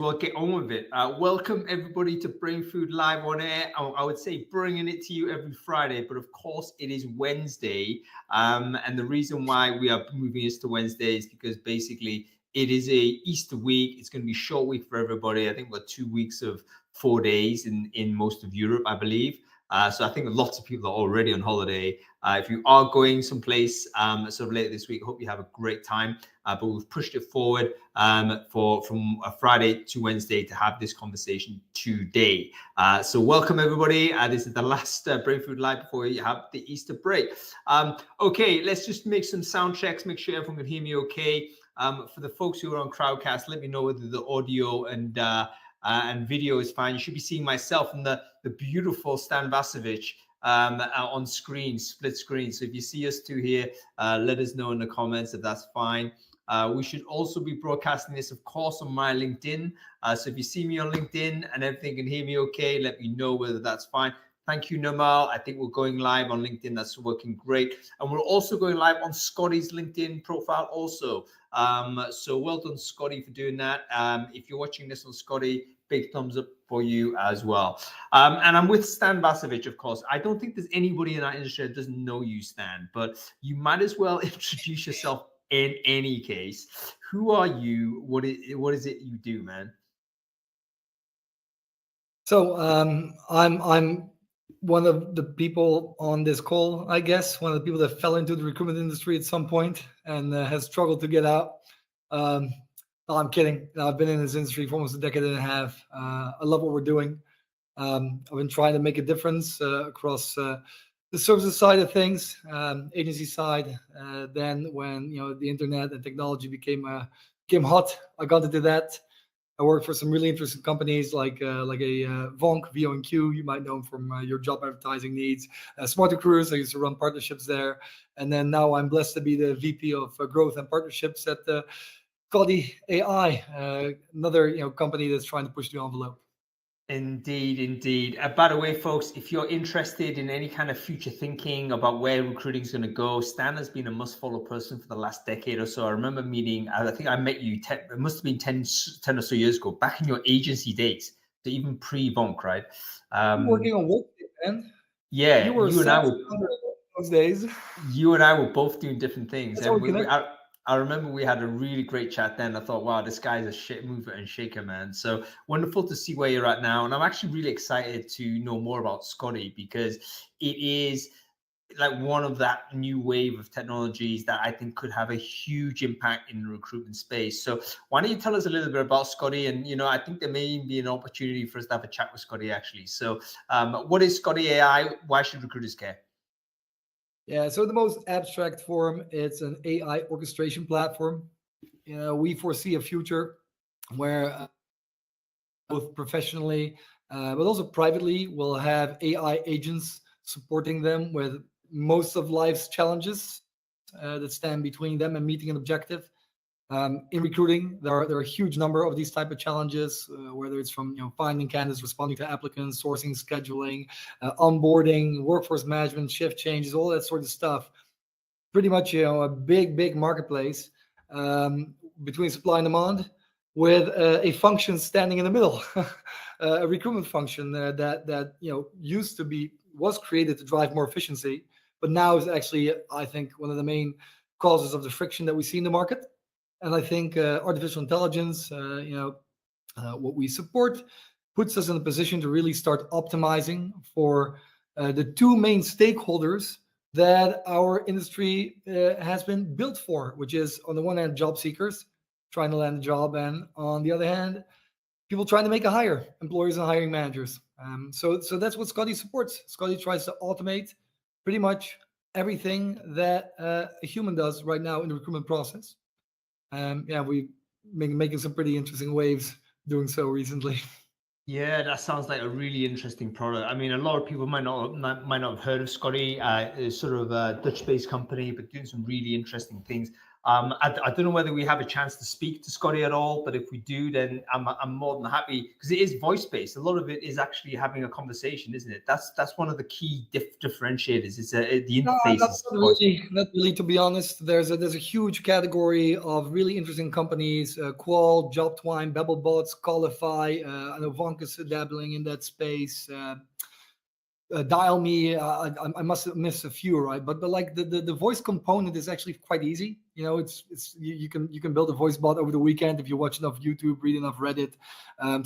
We'll get on with it. Welcome everybody to Brain Food Live on air. I would say bringing it to you every Friday, but of course it is Wednesday. And the reason why we are moving this to Wednesday is because basically it is a Easter week. It's going to be a short week for everybody. I think we're 2 weeks of 4 days in most of Europe, I believe. So I think lots of people are already on holiday. If you are going someplace sort of later this week, I hope you have a great time. But we've pushed it forward from a Friday to Wednesday to have this conversation today. So welcome everybody. This is the last Brain Food Live before you have the Easter break. Okay, let's just make some sound checks, make sure everyone can hear me okay. For the folks who are on Crowdcast, let me know whether the audio and video is fine. You should be seeing myself and the beautiful Stan Vasovic on screen, split screen. So if you see us two here, let us know in the comments if that's fine. We should also be broadcasting this, of course, on my LinkedIn. So if you see me on LinkedIn and everything can hear me okay, let me know whether that's fine. Thank you, Namal. I think we're going live on LinkedIn. That's working great. And we're also going live on Scotty's LinkedIn profile also. So well done, Scotty, for doing that. If you're watching this on Scotty, big thumbs up for you as well. And I'm with Stan Vasovic, of course. I don't think there's anybody in our industry that doesn't know you, Stan, but you might as well introduce yourself in any case. Who are you? What is it you do, man? So I'm one of the people on this call, I guess, one of the people that fell into the recruitment industry at some point and has struggled to get out. No, I'm kidding. I've been in this industry for almost a decade and a half. I love what we're doing. I've been trying to make a difference across the services side of things, agency side. Then when the internet and technology became hot, I got into that. I work for some really interesting companies like a Vonk, VO&Q. You might know them from your job advertising needs. Smart Recruiters, I used to run partnerships there. And then now I'm blessed to be the VP of Growth and Partnerships at Scotty AI, another company that's trying to push the envelope. Indeed. By the way, folks, if you're interested in any kind of future thinking about where recruiting is going to go, Stan has been a must-follow person for the last decade or so. I remember meeting, I think I met you, it must have been 10 or so years ago, back in your agency days, so even pre-Vonk, right? Working on Workday, man. Yeah, you and I were those days. You and I were both doing different things. That's And I remember we had a really great chat then. I thought, wow, this guy's a shit mover and shaker, man. So wonderful to see where you're at now. And I'm actually really excited to know more about Scotty because it is like one of that new wave of technologies that I think could have a huge impact in the recruitment space. So why don't you tell us a little bit about Scotty? And, I think there may be an opportunity for us to have a chat with Scotty, actually. So what is Scotty AI? Why should recruiters care? Yeah, so the most abstract form, it's an AI orchestration platform. We foresee a future where both professionally, but also privately, we'll have AI agents supporting them with most of life's challenges that stand between them and meeting an objective. In recruiting, there are a huge number of these type of challenges, whether it's from finding candidates, responding to applicants, sourcing, scheduling, onboarding, workforce management, shift changes, all that sort of stuff. Pretty much a big marketplace between supply and demand, with a function standing in the middle, a recruitment function that was created to drive more efficiency, but now is actually, I think, one of the main causes of the friction that we see in the market. And I think artificial intelligence, what we support, puts us in a position to really start optimizing for the two main stakeholders that our industry has been built for, which is, on the one hand, job seekers trying to land a job, and on the other hand, people trying to make a hire, employers and hiring managers. So that's what Scotty supports. Scotty tries to automate pretty much everything that a human does right now in the recruitment process. We've been making some pretty interesting waves doing so recently. Yeah, that sounds like a really interesting product. I mean, a lot of people might not have heard of Scotty. It's sort of a Dutch-based company, but doing some really interesting things. I don't know whether we have a chance to speak to Scotty at all, but if we do, then I'm more than happy, because it is voice based. A lot of it is actually having a conversation, isn't it? That's one of the key differentiators. It's the No, interface not is voice. really. Not really, to be honest. There's a huge category of really interesting companies: Qual, JobTwine, BabbleBots, Qualify. I know Vonka's dabbling in that space. Dial Me. I must have missed a few, right? But like the voice component is actually quite easy. It's you can build a voice bot over the weekend if you watch enough YouTube, read enough Reddit.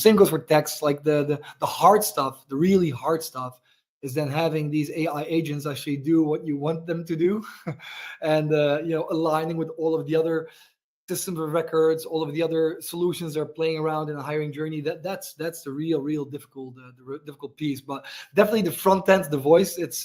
Same goes for text. Like the hard stuff, the really hard stuff, is then having these AI agents actually do what you want them to do, and aligning with all of the other systems of records, all of the other solutions they're playing around in a hiring journey. That's the real difficult difficult piece. But definitely the front end, the voice. It's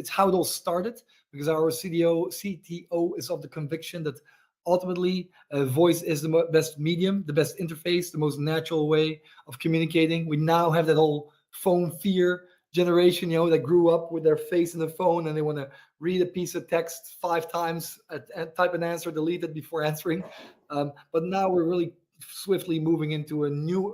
how it all started, because our CTO is of the conviction that ultimately voice is the best medium, the best interface, the most natural way of communicating. We now have that whole phone fear generation, that grew up with their face in the phone, and they want to read a piece of text 5 times, type an answer, delete it before answering. But now we're really swiftly moving into a new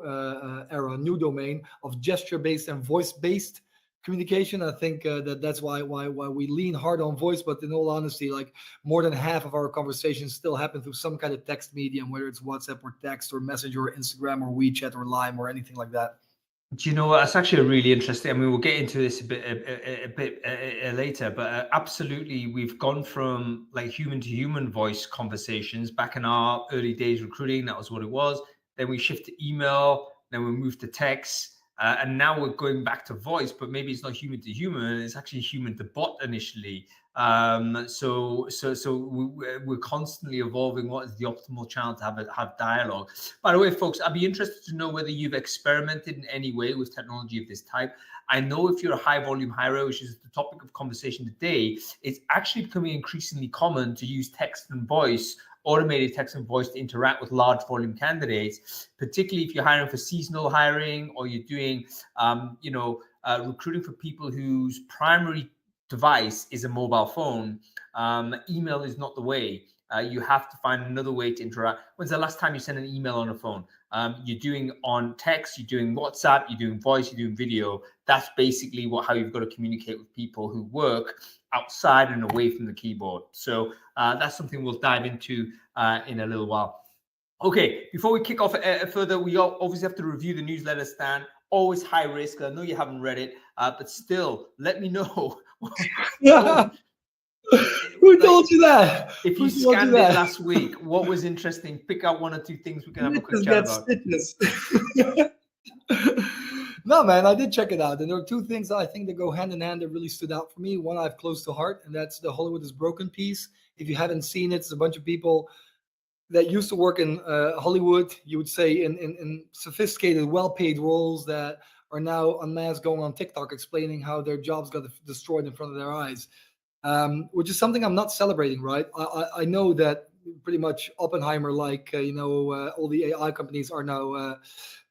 era, a new domain of gesture-based and voice-based communication. I think that's why we lean hard on voice. But in all honesty, like more than half of our conversations still happen through some kind of text medium, whether it's WhatsApp or text or Messenger or Instagram or WeChat or Lime or anything like that. Do you know what? That's actually a really interesting. I mean, we'll get into this a bit later, but absolutely, we've gone from like human to human voice conversations back in our early days recruiting. That was what it was. Then we shift to email. Then we moved to text, and now we're going back to voice. But maybe it's not human to human; it's actually human to bot initially. So we're constantly evolving what is the optimal channel to have dialogue. By the way, folks, I'd be interested to know whether you've experimented in any way with technology of this type. I know if you're a high volume hirer, which is the topic of conversation today, it's actually becoming increasingly common to use text and voice, automated text and voice, to interact with large volume candidates, particularly if you're hiring for seasonal hiring, or you're doing, recruiting for people whose primary device is a mobile phone. Email is not the way. You have to find another way to interact. When's the last time you sent an email on a phone? You're doing on text, you're doing WhatsApp, you're doing voice, you're doing video. That's basically how you've got to communicate with people who work outside and away from the keyboard. So that's something we'll dive into in a little while. Okay, before we kick off further, we obviously have to review the newsletter, Stan. Always high risk. I know you haven't read it, but still, let me know. Yeah. Who told you that? If you scanned it last week, what was interesting? Pick out 1 or 2 things we can have a quick chat about. No, man, I did check it out. And there are 2 things that I think that go hand in hand that really stood out for me. One I've close to heart, and that's the Hollywood is Broken piece. If you haven't seen it, it's a bunch of people that used to work in Hollywood, you would say in sophisticated, well-paid roles, that are now en masse going on TikTok explaining how their jobs got destroyed in front of their eyes, which is something I'm not celebrating, right? I know that pretty much Oppenheimer, like, all the AI companies are now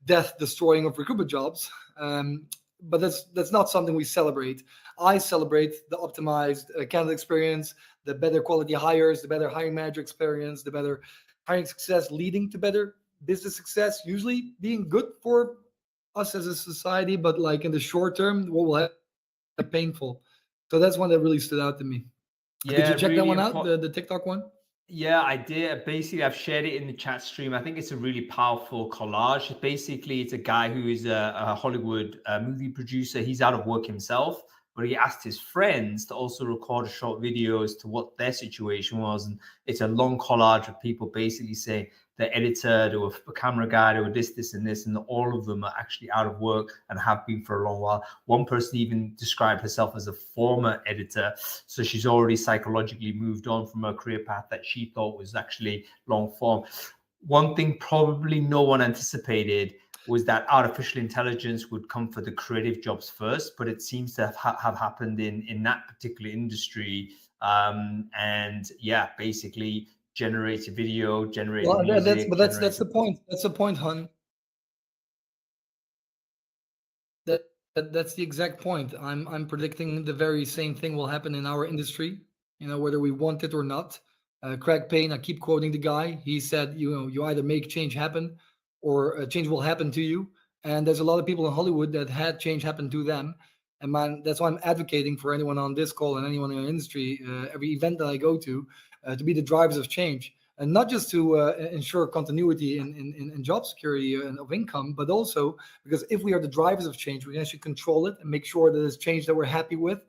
death destroying of recruitment jobs. But that's not something we celebrate. I celebrate the optimized candidate experience, the better quality hires, the better hiring manager experience, the better hiring success leading to better business success, usually being good for us as a society, but like in the short term, what will happen is painful. So that's one that really stood out to me. Yeah, did you check really that one out, the TikTok one? Yeah, I did. Basically, I've shared it in the chat stream. I think it's a really powerful collage. Basically, it's a guy who is a Hollywood movie producer. He's out of work himself, but he asked his friends to also record a short video as to what their situation was. And it's a long collage of people basically saying the editor, to a camera guy, to a this, and this, and all of them are actually out of work and have been for a long while. One person even described herself as a former editor. So she's already psychologically moved on from her career path that she thought was actually long form. One thing probably no one anticipated was that artificial intelligence would come for the creative jobs first, but it seems to have happened in that particular industry. And yeah, basically generates a video, generates music. That's the point. That's the point, hun. That's the exact point. I'm predicting the very same thing will happen in our industry, whether we want it or not. Craig Payne, I keep quoting the guy. He said, you either make change happen, or change will happen to you. And there's a lot of people in Hollywood that had change happen to them. And man, that's why I'm advocating for anyone on this call and anyone in the industry, every event that I go to be the drivers of change, and not just to ensure continuity in job security and of income, but also because if we are the drivers of change, we can actually control it and make sure that it's change that we're happy with,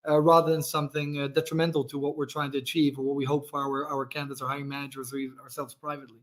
rather than something detrimental to what we're trying to achieve or what we hope for our candidates or hiring managers or even ourselves privately.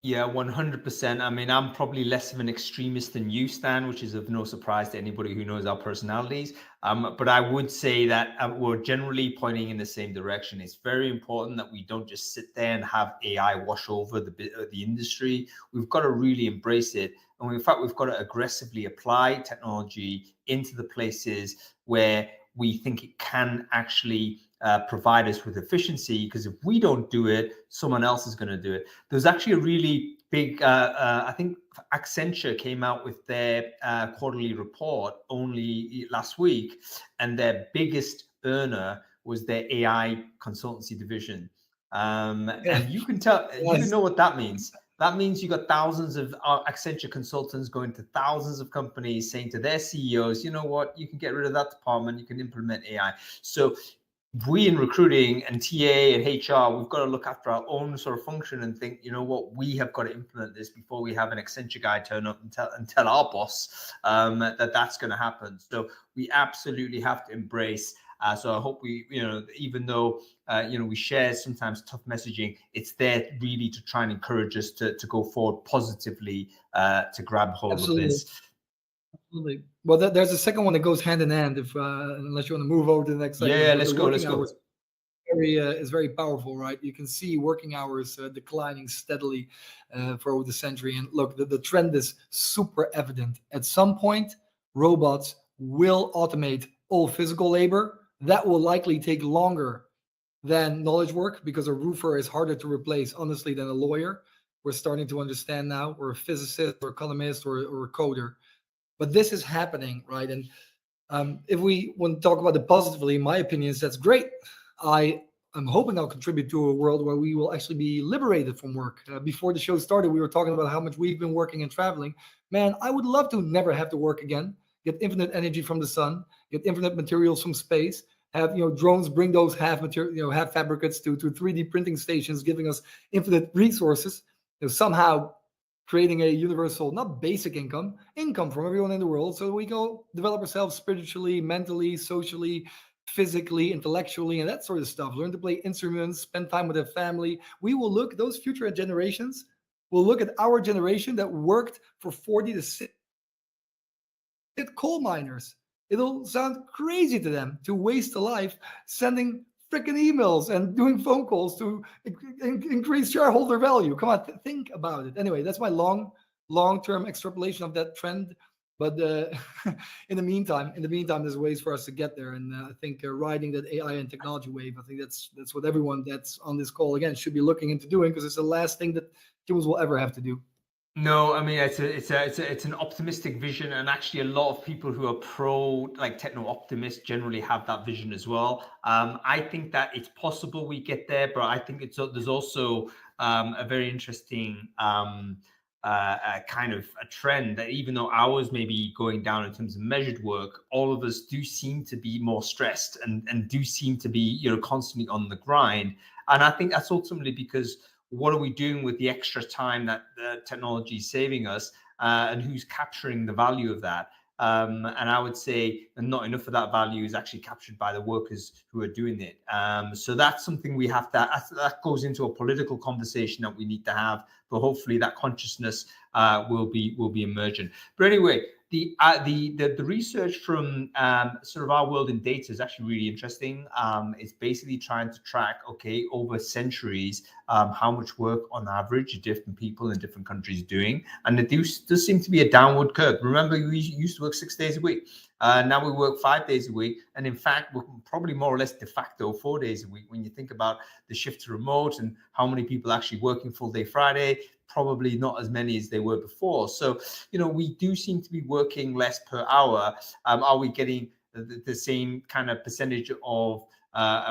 Yeah, 100%. I mean, I'm probably less of an extremist than you, Stan, which is of no surprise to anybody who knows our personalities. But I would say that we're generally pointing in the same direction. It's very important that we don't just sit there and have AI wash over the industry. We've got to really embrace it. And in fact, we've got to aggressively apply technology into the places where we think it can actually provide us with efficiency, because if we don't do it, someone else is going to do it. There's actually a really big, I think Accenture came out with their quarterly report only last week, and their biggest earner was their AI consultancy division. And you can tell, you can know what that means. That means you got thousands of Accenture consultants going to thousands of companies saying to their CEOs, you know what, you can get rid of that department, you can implement AI. So we in recruiting and TA and HR, we've got to look after our own sort of function and think, you know what, we have got to implement this before we have an Accenture guy turn up and tell our boss that that's going to happen. So we absolutely have to embrace. So I hope we, even though, we share sometimes tough messaging, it's there really to try and encourage us to go forward positively, to grab hold of this. Absolutely. Well, there's a second one that goes hand in hand. If unless you want to move over to the next segment. Yeah, let's go. Is very powerful, right? You can see working hours declining steadily for over the century. And look, the trend is super evident. At some point, robots will automate all physical labor. That will likely take longer than knowledge work, because a roofer is harder to replace, honestly, than a lawyer. We're starting to understand now, or a physicist, or economist, or a coder. But this is happening, right? And if we want to talk about it positively, my opinion is that's great. I am hoping I'll contribute to a world where we will actually be liberated from work. Before the show started, we were talking about how much we've been working and traveling. Man, I would love to never have to work again. Get infinite energy from the sun, get infinite materials from space, have drones bring those half fabricates to 3D printing stations, giving us infinite resources. Somehow creating a universal, not basic income from everyone in the world, so we go develop ourselves spiritually, mentally, socially, physically, intellectually, and that sort of stuff. Learn to play instruments, spend time with their family. Those future generations will look at our generation that worked for 40 to 60 coal miners. It'll sound crazy to them to waste a life sending freaking emails and doing phone calls to increase shareholder value. Come on, think about it. Anyway, that's my long-term extrapolation of that trend. But in the meantime, there's ways for us to get there. And I think riding that AI and technology wave, I think that's what everyone that's on this call again should be looking into doing, because it's the last thing that humans will ever have to do. No, I mean it's an optimistic vision, and actually a lot of people who are pro techno optimists generally have that vision as well. I think that it's possible we get there, but I think there's also a very interesting kind of a trend that even though ours may be going down in terms of measured work, all of us do seem to be more stressed and do seem to be constantly on the grind. And I think that's ultimately because what are we doing with the extra time that the technology is saving us, and who's capturing the value of that? And I would say not enough of that value is actually captured by the workers who are doing it. So that's something we have to, that goes into a political conversation that we need to have, but hopefully that consciousness will be emergent. But anyway, the research from sort of Our World in Data is actually really interesting. It's basically trying to track, over centuries, how much work on average different people in different countries are doing. And there does seem to be a downward curve. Remember, we used to work 6 days a week. Now we work 5 days a week. And in fact, we're probably more or less de facto 4 days a week when you think about the shift to remote and how many people actually working full day Friday. Probably not as many as they were before. So, we do seem to be working less per hour. Are we getting the same kind of percentage of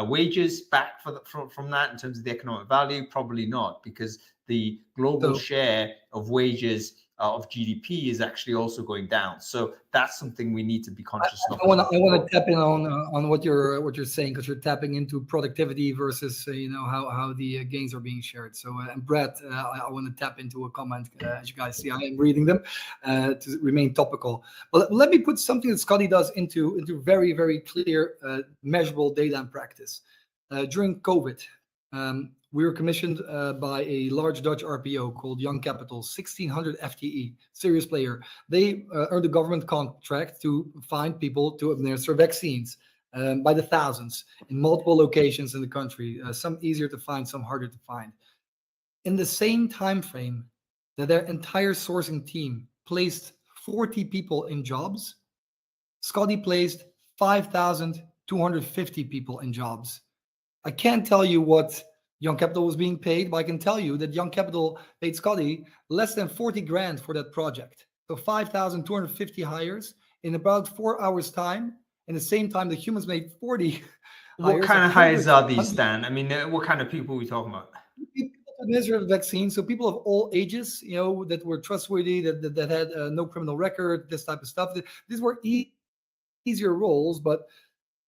wages back from that in terms of the economic value? Probably not, because the global share of wages of GDP is actually also going down. So that's something we need to be conscious of. I want to tap in on what you're saying, because you're tapping into productivity versus how the gains are being shared. So and Brad, I want to tap into a comment. As you guys see, I am reading them to remain topical. But let me put something that Scotty does into very, very clear, measurable data and practice. During COVID, we were commissioned by a large Dutch RPO called Young Capital, 1,600 FTE, serious player. They earned a government contract to find people to administer vaccines by the thousands in multiple locations in the country, some easier to find, some harder to find. In the same time frame that their entire sourcing team placed 40 people in jobs, Scotty placed 5,250 people in jobs. I can't tell you what Young Capital was being paid, but I can tell you that Young Capital paid Scotty less than 40 grand for that project. So 5,250 hires in about 4 hours time. In the same time, the humans made 40 What kind of hires are these, Stan? I mean, what kind of people are we talking about? People to administer the vaccine. So people of all ages, that were trustworthy, that had no criminal record, this type of stuff. These were easier roles, but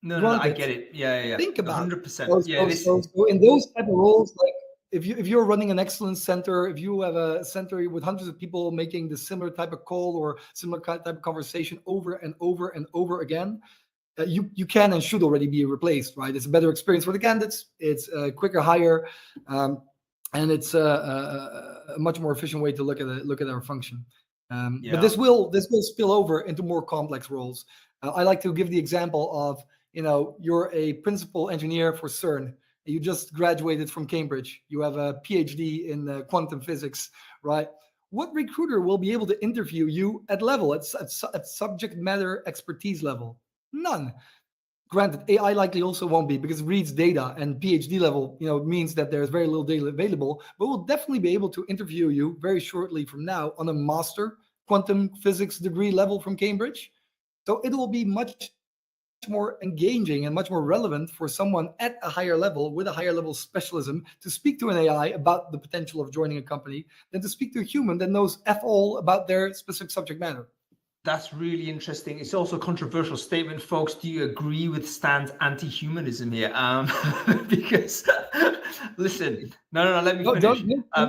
No, I get it. Yeah. Think about 100%. So in those type of roles, like if you're running an excellence center, if you have a center with hundreds of people making the similar type of call or similar type of conversation over and over and over again, you can and should already be replaced, right? It's a better experience for the candidates. It's a quicker hire, and it's a much more efficient way to look at our function. But this will spill over into more complex roles. I like to give the example of, you're a principal engineer for CERN. You just graduated from Cambridge. You have a PhD in quantum physics, right? What recruiter will be able to interview you at level, at subject matter expertise level? None. Granted, AI likely also won't be, because it reads data, and PhD level, means that there's very little data available, but we'll definitely be able to interview you very shortly from now on a master quantum physics degree level from Cambridge. So it will be much more engaging and much more relevant for someone at a higher level with a higher level specialism to speak to an AI about the potential of joining a company than to speak to a human that knows F all about their specific subject matter. That's really interesting. It's also a controversial statement, folks. Do you agree with Stan's anti-humanism here? Because listen, no, let me finish. Don't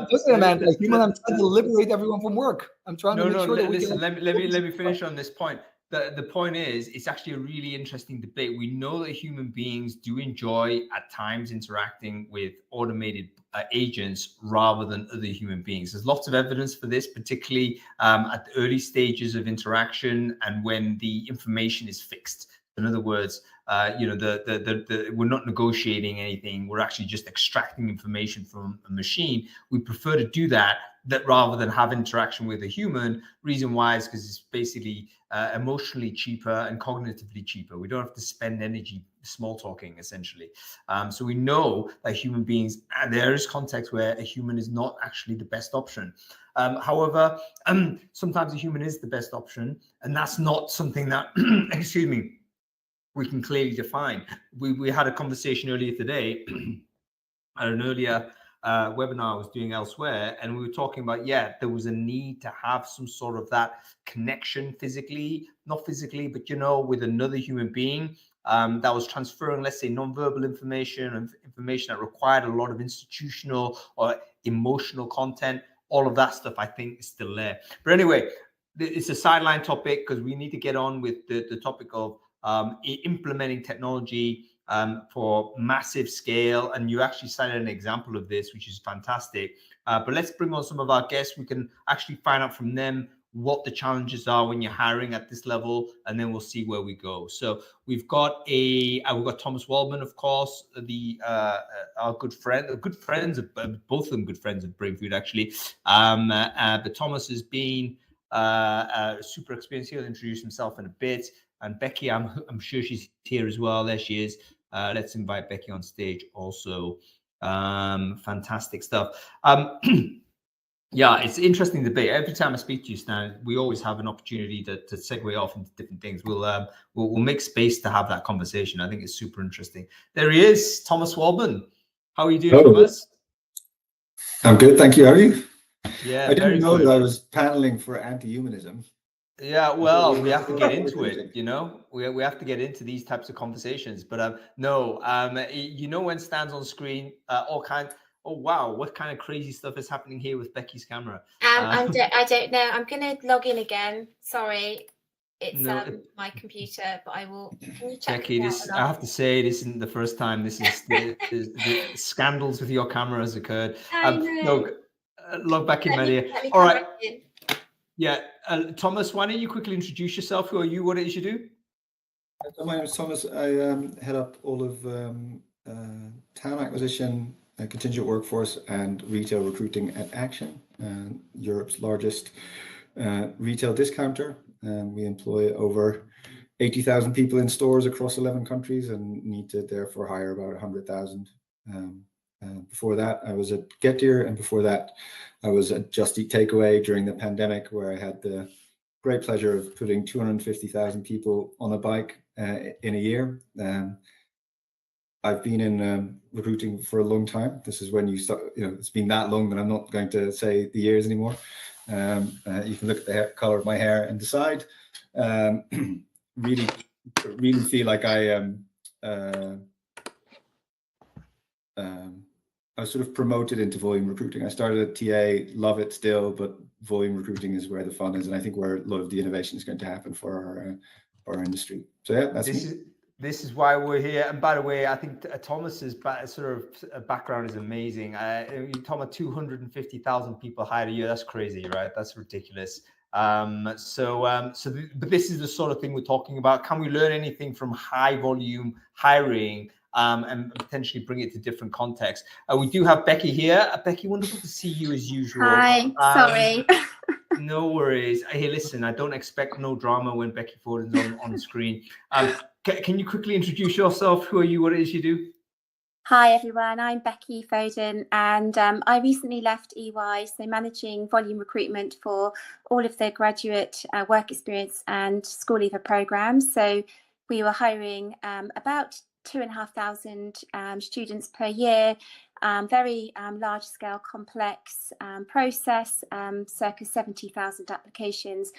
say I'm anti-human. I'm trying to liberate everyone from work. I'm trying to make sure that we listen. Let me finish on this point. The point is, it's actually a really interesting debate. We know that human beings do enjoy at times interacting with automated agents rather than other human beings. There's lots of evidence for this, particularly at the early stages of interaction and when the information is fixed. In other words, we're not negotiating anything. We're actually just extracting information from a machine. We prefer to do that rather than have interaction with a human. Reason why is because it's basically emotionally cheaper and cognitively cheaper. We don't have to spend energy small talking, essentially. So we know that human beings, there is context where a human is not actually the best option. However, sometimes a human is the best option, and that's not something that, excuse me, we can clearly define. We had a conversation earlier today at an earlier webinar I was doing elsewhere, and we were talking about, there was a need to have some sort of that connection physically, not physically, but with another human being that was transferring, let's say, nonverbal information and information that required a lot of institutional or emotional content. All of that stuff, I think, is still there. But anyway, it's a sideline topic because we need to get on with the topic of implementing technology for massive scale. And you actually cited an example of this, which is fantastic. But let's bring on some of our guests. We can actually find out from them what the challenges are when you're hiring at this level, and then we'll see where we go. So we've got Thomas Waldman, of course, our good friends, both of them good friends of Brainfood, actually. But Thomas has been super experienced. He'll introduce himself in a bit. And Becky, I'm sure she's here as well. There she is. Let's invite Becky on stage also. Fantastic stuff. Yeah, it's an interesting debate. Every time I speak to you, Stan, we always have an opportunity to segue off into different things. We'll make space to have that conversation. I think it's super interesting. There he is, Thomas Waldman. How are you doing, Thomas? I'm good, thank you. How are you? Yeah, I didn't know good. that I was paneling for anti-humanism. Yeah, well, we have to get into it, you know. We have to get into these types of conversations. But you know, when Stan's on screen, all kinds. Oh wow, what kind of crazy stuff is happening here with Becky's camera? I don't know. I'm going to log in again. Sorry, it's my computer, but I will. Can you check? Becky, I have to say, this isn't the first time. This is the scandals with your camera has occurred. Log back in, Maria. All right. Yeah, Thomas, why don't you quickly introduce yourself? Who are you? What it is you do? My name is Thomas. I head up all of talent acquisition, contingent workforce, and retail recruiting at Action, Europe's largest retail discounter. We employ over 80,000 people in stores across 11 countries and need to therefore hire about 100,000. Before that, I was at Getir, and before that, I was at Just Eat Takeaway during the pandemic, where I had the great pleasure of putting 250,000 people on a bike in a year. I've been in recruiting for a long time. This is when you start, it's been that long that I'm not going to say the years anymore. You can look at the color of my hair and decide. Really feel like I was sort of promoted into volume recruiting. I started at TA, love it still, but volume recruiting is where the fun is, and I think where a lot of the innovation is going to happen for our industry. So yeah, that's This is why we're here. And by the way, I think Thomas's sort of background is amazing. Thomas, 250,000 people hired a year. That's crazy, right? That's ridiculous. But this is the sort of thing we're talking about. Can we learn anything from high volume hiring and potentially bring it to different contexts? We do have Becky here. Becky, wonderful to see you as usual. Hi, sorry. No worries. Hey, listen, I don't expect no drama when Becky Foden's on the screen. Can you quickly introduce yourself? Who are you? What it is you do? Hi everyone, I'm Becky Foden, and I recently left EY, so managing volume recruitment for all of the graduate work experience and school leaver programs. So we were hiring about 2,500 students per year, very large scale, complex process, circa 70,000 applications.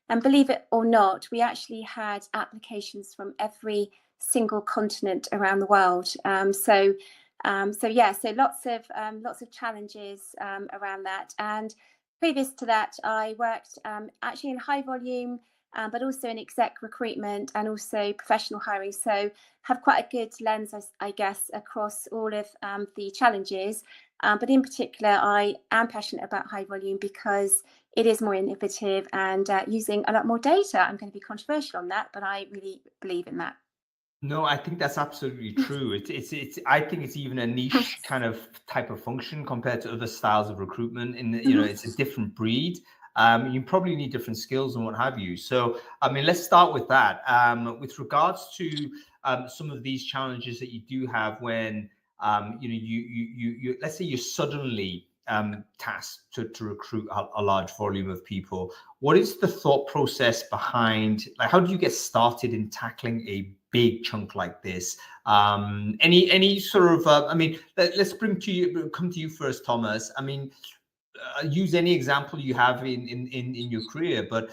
And believe it or not, we actually had applications from every single continent around the world. So lots of challenges around that. And previous to that, I worked actually in high volume, but also in exec recruitment and also professional hiring. So have quite a good lens, I guess, across all of the challenges. But in particular, I am passionate about high volume because it is more innovative and using a lot more data. I'm going to be controversial on that, but I really believe in that. No, I think that's absolutely true. It's. I think it's even a niche kind of type of function compared to other styles of recruitment. It's a different breed. You probably need different skills and what have you. So, I mean, let's start with that. With regards to some of these challenges that you do have when you let's say you're suddenly tasked to recruit a large volume of people. What is the thought process behind? Like, how do you get started in tackling a big chunk like this? Any sort of let's come to you first, Thomas. I mean, use any example you have in your career, but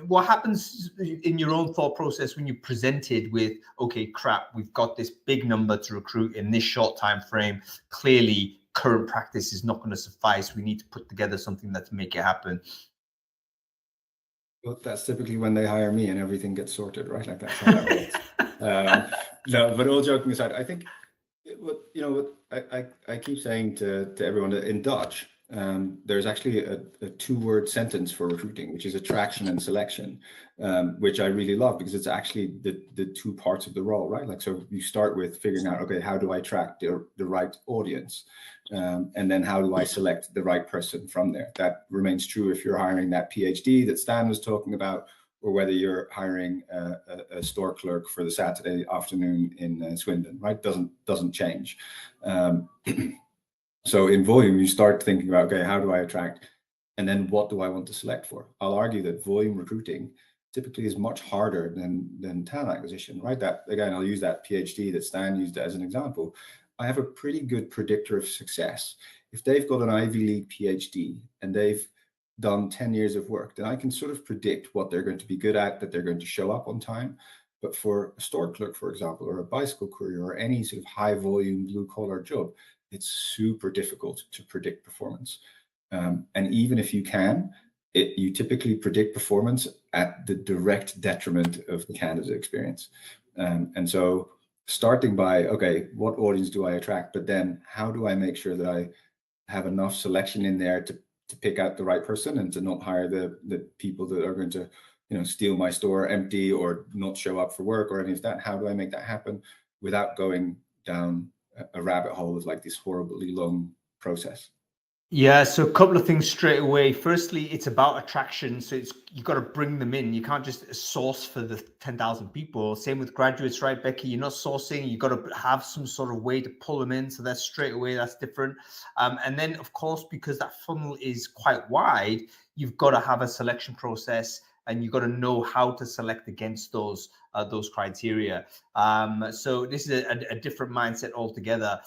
what happens in your own thought process when you're presented with, okay, crap, we've got this big number to recruit in this short time frame. Clearly current practice is not going to suffice. We need to put together something that's make it happen. Well, that's typically when they hire me and everything gets sorted, right? Like that's how that works. No, but all joking aside, I think what I keep saying to everyone that in Dutch, there's actually a two-word sentence for recruiting, which is attraction and selection, which I really love because it's actually the two parts of the role, right? Like, so you start with figuring out, okay, how do I attract the right audience? And then how do I select the right person from there? That remains true if you're hiring that PhD that Stan was talking about, or whether you're hiring a store clerk for the Saturday afternoon in Swindon, right? Doesn't change. So in volume, you start thinking about, okay, how do I attract? And then what do I want to select for? I'll argue that volume recruiting typically is much harder than talent acquisition, right? That, again, I'll use that PhD that Stan used as an example. I have a pretty good predictor of success. If they've got an Ivy League PhD and they've done 10 years of work, then I can sort of predict what they're going to be good at, that they're going to show up on time. But for a store clerk, for example, or a bicycle courier, or any sort of high volume blue collar job, it's super difficult to predict performance. And even if you can, you typically predict performance at the direct detriment of the candidate experience. And so starting by, okay, what audience do I attract? But then how do I make sure that I have enough selection in there to pick out the right person and to not hire the people that are going to, steal my store empty or not show up for work or any of that? How do I make that happen without going down a rabbit hole of like this horribly long process? Yeah, so a couple of things straight away. Firstly, it's about attraction. So you've got to bring them in. You can't just source for the 10,000 people. Same with graduates, right, Becky? You're not sourcing. You've got to have some sort of way to pull them in. So that's straight away, that's different. And then, of course, because that funnel is quite wide, you've got to have a selection process and you've got to know how to select against those criteria. So this is a different mindset altogether.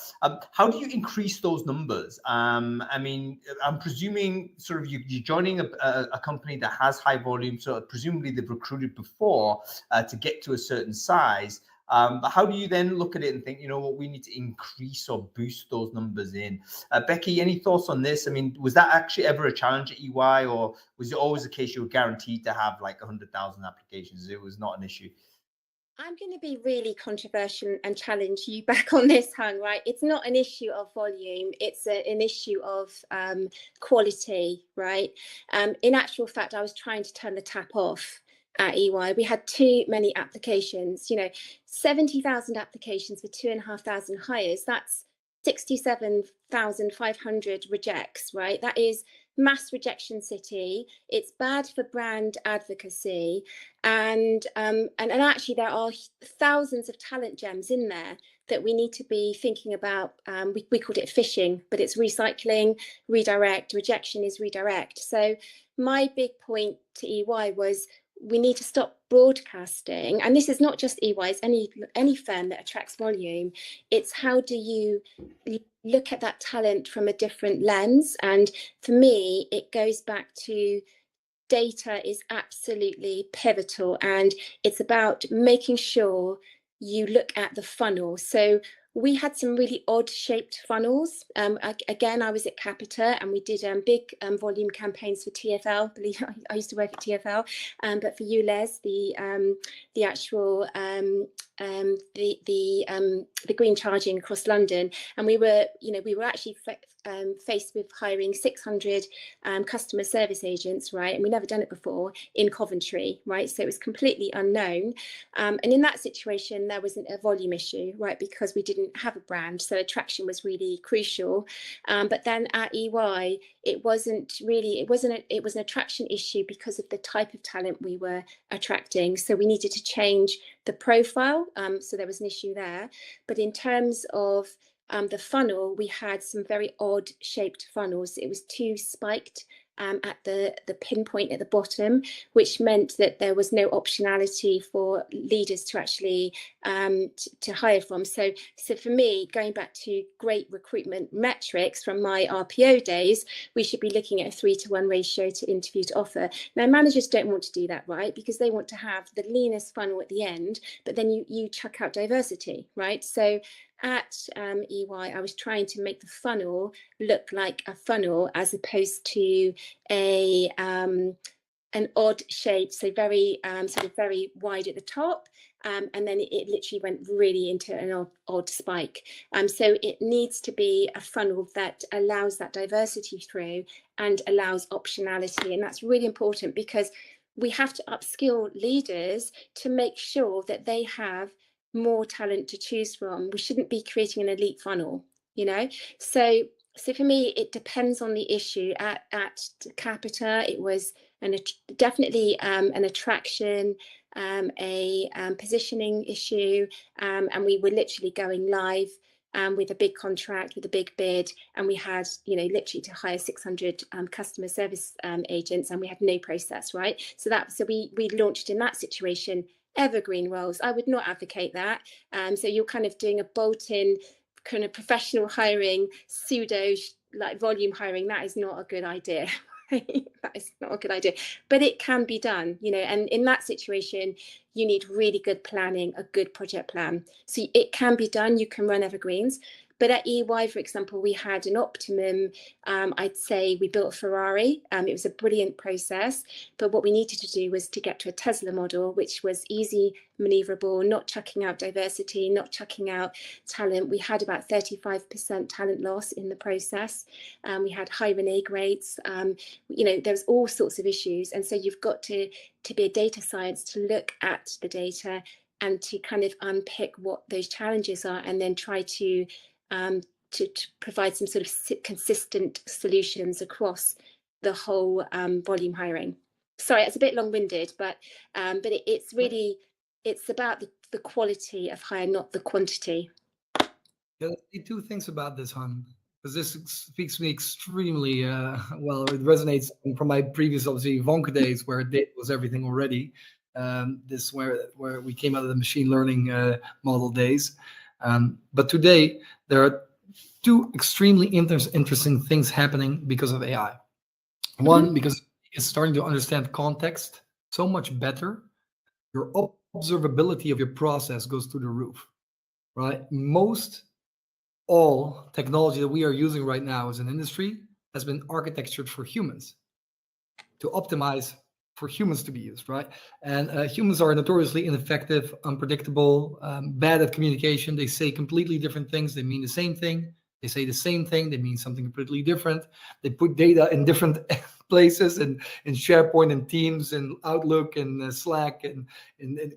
How do you increase those numbers? I mean, I'm presuming sort of you're joining a company that has high volume, so presumably they've recruited before to get to a certain size. But how do you then look at it and think, you know what, we need to increase or boost those numbers in? Becky, any thoughts on this? I mean, was that actually ever a challenge at EY, or was it always the case you were guaranteed to have like 100,000 applications? It was not an issue. I'm going to be really controversial and challenge you back on this, Hung, right? It's not an issue of volume. It's an issue of quality, right? In actual fact, I was trying to turn the tap off at EY. We had too many applications, 70,000 applications for 2,500 hires. That's 67,500 rejects, right? That is mass rejection city. It's bad for brand advocacy, and actually there are thousands of talent gems in there that we need to be thinking about. We called it phishing, but it's recycling, redirect. Rejection is redirect. So my big point to EY was we need to stop broadcasting, and this is not just EY, it's any firm that attracts volume. It's how do you look at that talent from a different lens? And for me, it goes back to data is absolutely pivotal, and it's about making sure you look at the funnel. So we had some really odd shaped funnels. Again, I was at Capita and we did big volume campaigns for TfL. I used to work at TfL, but for you, Les, the actual the green charging across London, and we were actually faced with hiring 600 customer service agents, right? And we never done it before in Coventry, right? So it was completely unknown. And in that situation, there wasn't a volume issue, right? Because we didn't have a brand. So attraction was really crucial. But then at EY, it was an attraction issue because of the type of talent we were attracting. So we needed to change the profile. So there was an issue there. But in terms of the funnel, we had some very odd shaped funnels. It was too spiked at the pinpoint at the bottom, which meant that there was no optionality for leaders to actually to hire from. So for me, going back to great recruitment metrics from my RPO days, we should be looking at a 3-to-1 ratio to interview to offer. Now, managers don't want to do that, right? Because they want to have the leanest funnel at the end, but then you chuck out diversity, right? So at EY, I was trying to make the funnel look like a funnel as opposed to an odd shape, so very sort of very wide at the top, and then it literally went really into an odd spike. So it needs to be a funnel that allows that diversity through and allows optionality, and that's really important because we have to upskill leaders to make sure that they have more talent to choose from. We shouldn't be creating an elite funnel, So for me, it depends on the issue. At Capita, it was definitely an attraction, a positioning issue, and we were literally going live with a big contract, with a big bid, and we had, you know, literally to hire 600 customer service agents, and we had no process, right? So we launched in that situation evergreen roles. I would not advocate that. So you're kind of doing a bolt-in kind of professional hiring, pseudo like volume hiring. That is not a good idea. That is not a good idea, but it can be done, you know, and in that situation you need really good planning, a good project plan. So it can be done, you can run evergreens. But at EY, for example, we had an optimum, I'd say we built a Ferrari. It was a brilliant process, but what we needed to do was to get to a Tesla model, which was easy, maneuverable, not chucking out diversity, not chucking out talent. We had about 35% talent loss in the process. We had high renege rates. You know, there's all sorts of issues. And so you've got to be a data science to look at the data and to kind of unpick what those challenges are, and then try to provide some sort of consistent solutions across the whole volume hiring. Sorry, it's a bit long-winded, but it's really, it's about the quality of hire, not the quantity. Yeah, two things about this, Han, because this speaks to me extremely well. It resonates from my previous, obviously, Vonka days, where data was everything already. This where we came out of the machine learning model days. But today, there are two extremely interesting things happening because of AI. One, because it's starting to understand context so much better. Your observability of your process goes through the roof, right? All technology that we are using right now as an industry has been architectured for humans, to optimize for humans to be used, right? And humans are notoriously ineffective, unpredictable, bad at communication. They say completely different things. They mean the same thing. They say the same thing. They mean something completely different. They put data in different places, in SharePoint and Teams and Outlook and Slack and in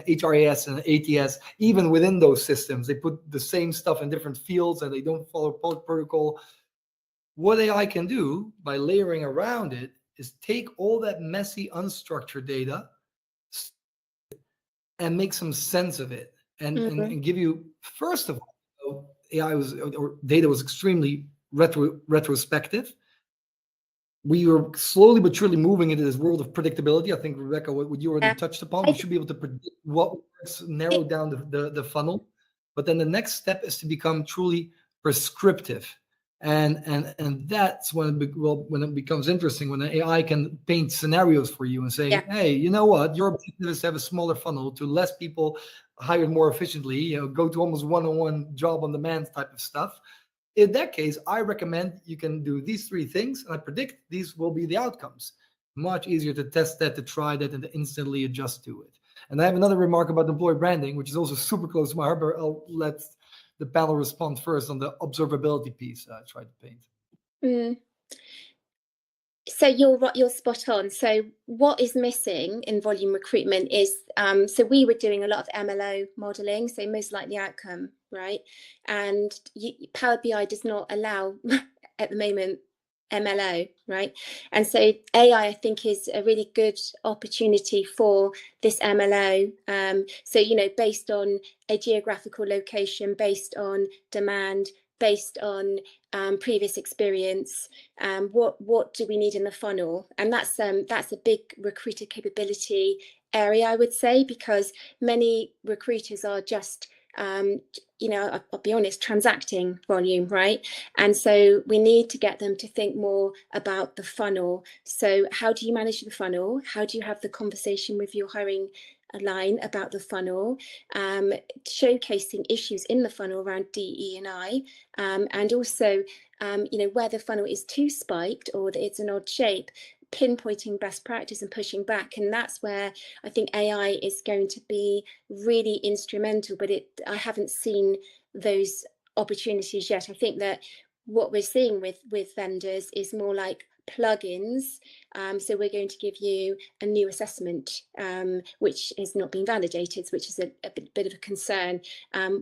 HRIS and ATS. Even within those systems, they put the same stuff in different fields and they don't follow protocol. What AI can do by layering around it is take all that messy, unstructured data and make some sense of it, and give you, first of all, AI or data was extremely retrospective. We are slowly but surely moving into this world of predictability. I think, Rebecca, what you already touched upon, we should be able to predict what works, narrow down the funnel. But then the next step is to become truly prescriptive. And that's when it becomes interesting, when the AI can paint scenarios for you and say, hey, you know what, your objective is to have a smaller funnel, to less people hired more efficiently, you know, go to almost one-on-one job on demand type of stuff. In that case, I recommend you can do these three things, and I predict these will be the outcomes. Much easier to test that, to try that, and to instantly adjust to it. And I have another remark about employee branding, which is also super close to my heart, but I'll let the panel respond first on the observability piece I tried to paint. So you're spot on. So what is missing in volume recruitment is, so we were doing a lot of MLO modeling, so most likely outcome, right? And Power BI does not allow at the moment MLO, right? And so AI, I think, is a really good opportunity for this MLO. So, you know, based on a geographical location, based on demand, based on previous experience, what do we need in the funnel? And that's a big recruiter capability area, I would say, because many recruiters are just you know, I'll be honest, transacting volume, right? And so we need to get them to think more about the funnel. So how do you manage the funnel? How do you have the conversation with your hiring line about the funnel, showcasing issues in the funnel around DE&I, and also, you know, where the funnel is too spiked or that it's an odd shape, pinpointing best practice and pushing back. And that's where I think AI is going to be really instrumental, but I haven't seen those opportunities yet. I think that what we're seeing with vendors is more like plugins. So we're going to give you a new assessment, which is not being validated, which is a bit of a concern.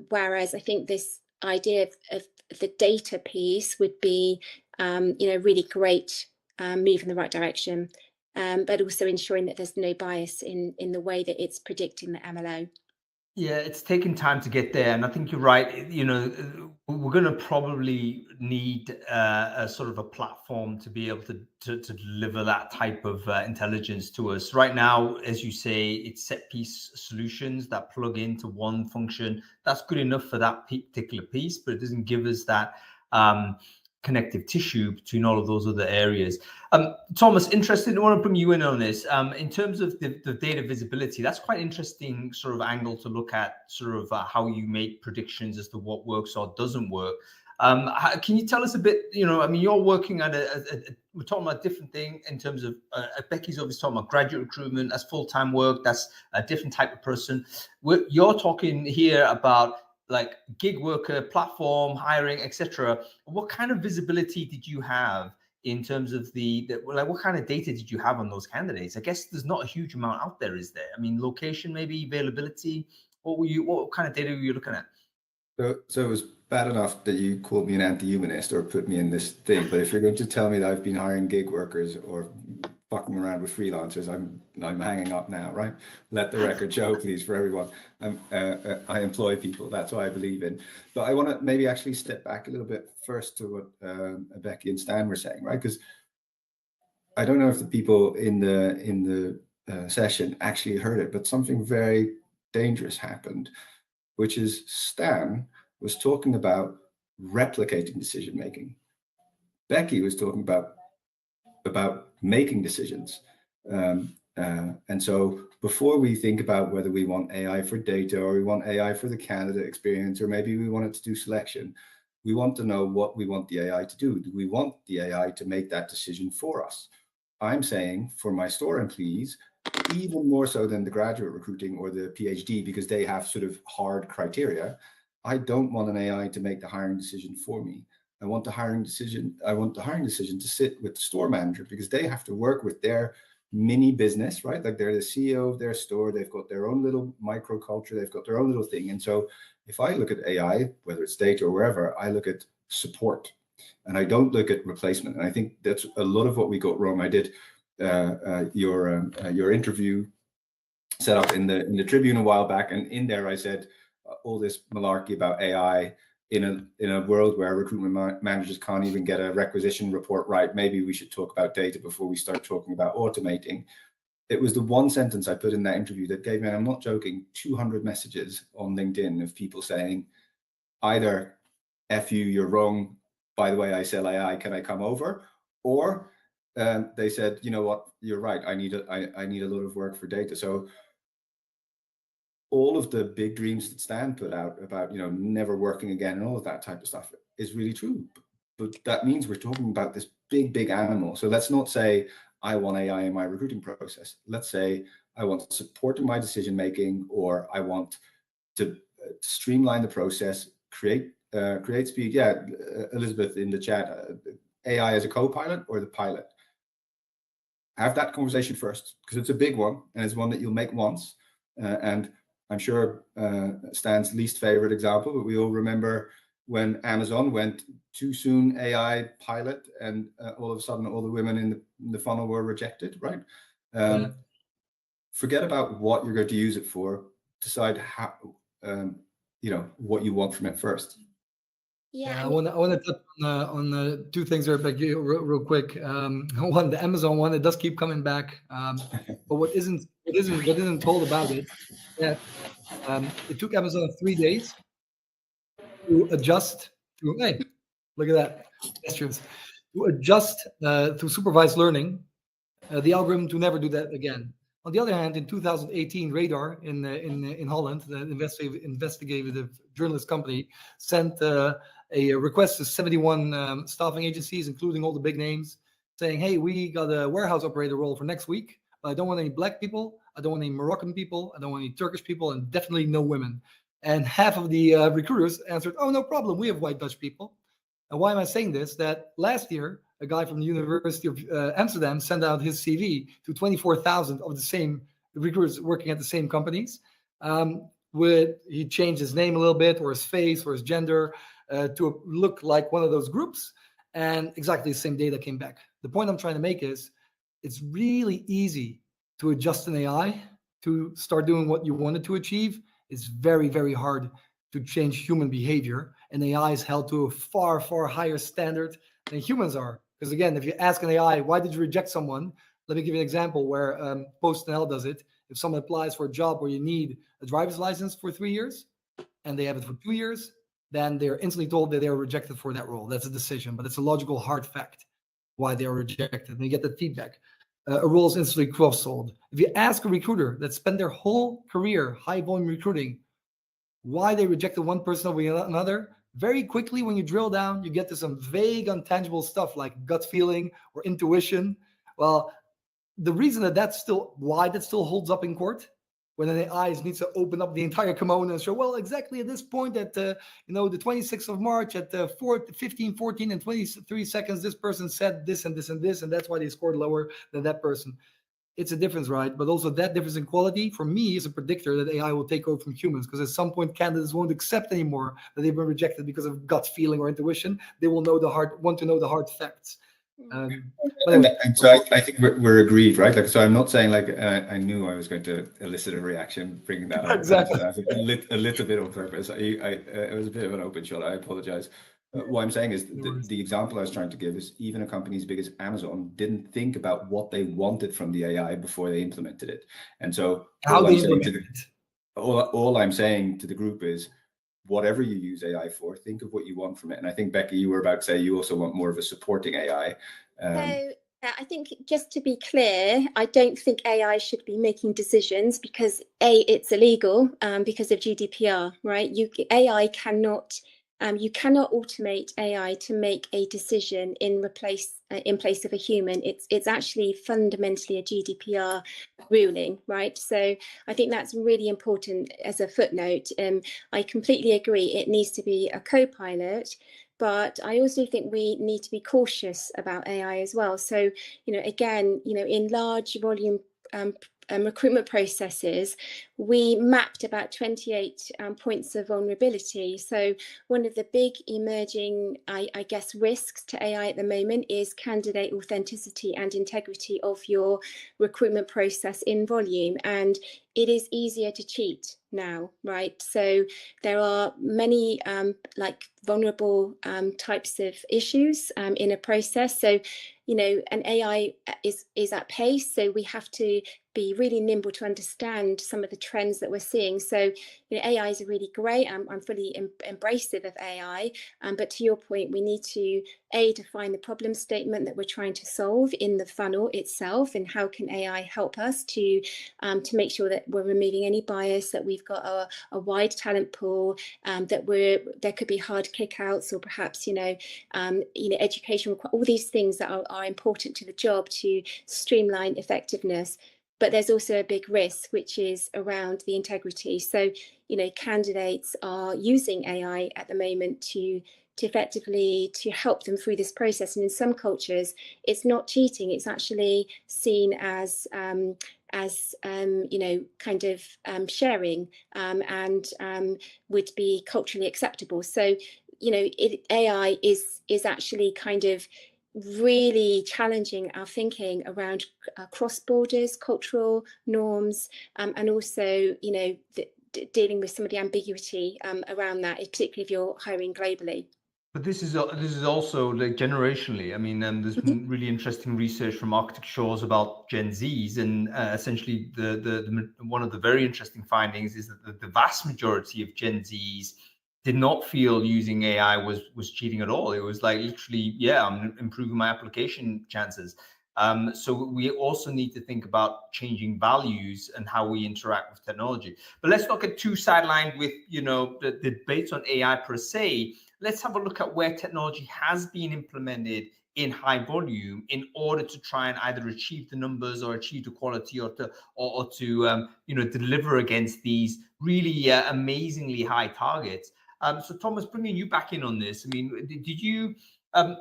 Whereas I think this idea of the data piece would be, you know, really great move in the right direction, but also ensuring that there's no bias in the way that it's predicting the MLO. Yeah, it's taken time to get there, and I think you're right. We're going to probably need a sort of a platform to be able to deliver that type of intelligence to us. Right now, as you say, it's set piece solutions that plug into one function. That's good enough for that particular piece, but it doesn't give us that connective tissue between all of those other areas. Thomas, interested, I want to bring you in on this. In terms of the data visibility, that's quite interesting sort of angle to look at, sort of how you make predictions as to what works or doesn't work. Can you tell us a bit, you're working at we're talking about a different thing in terms of, Becky's obviously talking about graduate recruitment, that's full-time work, that's a different type of person. You're talking here about like gig worker, platform, hiring, etc. What kind of visibility did you have in terms of what kind of data did you have on those candidates? I guess there's not a huge amount out there, is there? I mean, location, maybe availability. What kind of data were you looking at? So it was bad enough that you called me an anti-humanist or put me in this thing, but if you're going to tell me that I've been hiring gig workers or fucking around with freelancers, I'm hanging up now, right? Let the record show, please, for everyone. I employ people. That's what I believe in. But I want to maybe actually step back a little bit first to what Becky and Stan were saying, right? Because I don't know if the people in the session actually heard it, but something very dangerous happened, which is Stan was talking about replicating decision making. Becky was talking about making decisions. And so before we think about whether we want AI for data or we want AI for the candidate experience, or maybe we want it to do selection, we want to know what we want the AI to do. Do we want the AI to make that decision for us? I'm saying for my store employees, even more so than the graduate recruiting or the PhD, because they have sort of hard criteria, I don't want an AI to make the hiring decision for me. I want the hiring decision to sit with the store manager, because they have to work with their mini business, right? Like they're the CEO of their store. They've got their own little microculture. They've got their own little thing. And so if I look at AI, whether it's data or wherever, I look at support and I don't look at replacement. And I think that's a lot of what we got wrong. I did your interview set up in the Tribune a while back. And in there, I said all this malarkey about AI in a world where recruitment managers can't even get a requisition report right. Maybe we should talk about data before we start talking about automating. It was the one sentence I put in that interview that gave me, and I'm not joking, 200 messages on LinkedIn of people saying either F you, you're wrong, by the way, I sell AI, can I come over? Or they said, you know what, you're right, I need a lot of work for data. So all of the big dreams that Stan put out about, never working again and all of that type of stuff is really true. But that means we're talking about this big animal. So let's not say I want AI in my recruiting process. Let's say I want support in my decision-making, or I want to streamline the process, create speed. Yeah, Elizabeth in the chat, AI as a co-pilot or the pilot. Have that conversation first, because it's a big one and it's one that you'll make once. And I'm sure Stan's least favorite example, but we all remember when Amazon went too soon AI pilot, and all of a sudden all the women in the funnel were rejected, right? Forget about what you're going to use it for. Decide how, what you want from it first. Yeah, I want to touch on the two things there, Becky, real quick. One, the Amazon one, it does keep coming back. But what isn't told about it, that it took Amazon 3 days to adjust to, hey, look at that, gestures, to adjust to supervised learning, the algorithm to never do that again. On the other hand, in 2018, Radar in Holland, the investigative journalist company, sent a request to 71 staffing agencies, including all the big names, saying, hey, we got a warehouse operator role for next week, but I don't want any black people, I don't want any Moroccan people, I don't want any Turkish people, and definitely no women. And half of the recruiters answered, oh, no problem, we have white Dutch people. And why am I saying this? That last year, a guy from the University of Amsterdam sent out his CV to 24,000 of the same recruiters working at the same companies. He changed his name a little bit, or his face, or his gender, to look like one of those groups, and exactly the same data came back. The point I'm trying to make is it's really easy to adjust an AI to start doing what you wanted to achieve. it's very, very hard to change human behavior. And AI is held to a far, far higher standard than humans are. Because again, if you ask an AI, why did you reject someone? Let me give you an example where PostNL does it. If someone applies for a job where you need a driver's license for 3 years and they have it for 2 years, then they're instantly told that they are rejected for that role. That's a decision, but it's a logical, hard fact why they are rejected. And you get the feedback. A role is instantly cross-sold. If you ask a recruiter that spent their whole career high volume recruiting why they rejected one person over another, very quickly when you drill down, you get to some vague, untangible stuff like gut feeling or intuition. Well, the reason that still holds up in court when an AI needs to open up the entire kimono and show, well, exactly at this point at the 26th of March at 15, 14, and 23 seconds, this person said this and this and this, and that's why they scored lower than that person. It's a difference, right? But also that difference in quality, for me, is a predictor that AI will take over from humans, because at some point, candidates won't accept anymore that they've been rejected because of gut feeling or intuition. They will want to know the hard facts. And so I think we're agreed, right? Like, so I'm not saying like I knew I was going to elicit a reaction, bringing that up. Exactly. a little bit on purpose. It was a bit of an open shot. I apologize. What I'm saying is the example I was trying to give is even a company as big as Amazon didn't think about what they wanted from the AI before they implemented it. And so all I'm saying to the group is, whatever you use AI for, think of what you want from it. And I think, Becky, you were about to say you also want more of a supporting AI. So I think, just to be clear, I don't think AI should be making decisions because it's illegal because of GDPR, right? AI cannot. You cannot automate AI to make a decision in place of a human. It's actually fundamentally a GDPR ruling, right? So I think that's really important as a footnote. I completely agree. It needs to be a co-pilot, but I also think we need to be cautious about AI as well. So, again, in large volume recruitment processes, we mapped about 28 points of vulnerability. So one of the big emerging, I guess, risks to AI at the moment is candidate authenticity and integrity of your recruitment process in volume. And it is easier to cheat now, right? So there are many vulnerable types of issues in a process. So, an AI is at pace, so we have to be really nimble to understand some of the trends that we're seeing. So, AI is really great. I'm fully embracive of AI, but to your point, we need to define the problem statement that we're trying to solve in the funnel itself, and how can AI help us to make sure that we're removing any bias, that we've got a wide talent pool, that there could be hard kickouts, or perhaps education, all these things that are important to the job to streamline effectiveness. But there's also a big risk, which is around the integrity. So, candidates are using AI at the moment to effectively to help them through this process. And in some cultures, it's not cheating. It's actually seen as sharing and would be culturally acceptable. So, AI is actually kind of really challenging our thinking around cross borders, cultural norms, and also, dealing with some of the ambiguity around that, particularly if you're hiring globally. But this is also like generationally. I mean, there's been really interesting research from Arctic Shores about Gen Zs, and essentially the one of the very interesting findings is that the vast majority of Gen Zs did not feel using AI was cheating at all. It was like literally, yeah, I'm improving my application chances. So we also need to think about changing values and how we interact with technology. But let's not get too sidelined with the debates on AI per se. Let's have a look at where technology has been implemented in high volume in order to try and either achieve the numbers or achieve the quality, or to deliver against these really amazingly high targets. So Thomas, bringing you back in on this, I mean, did you,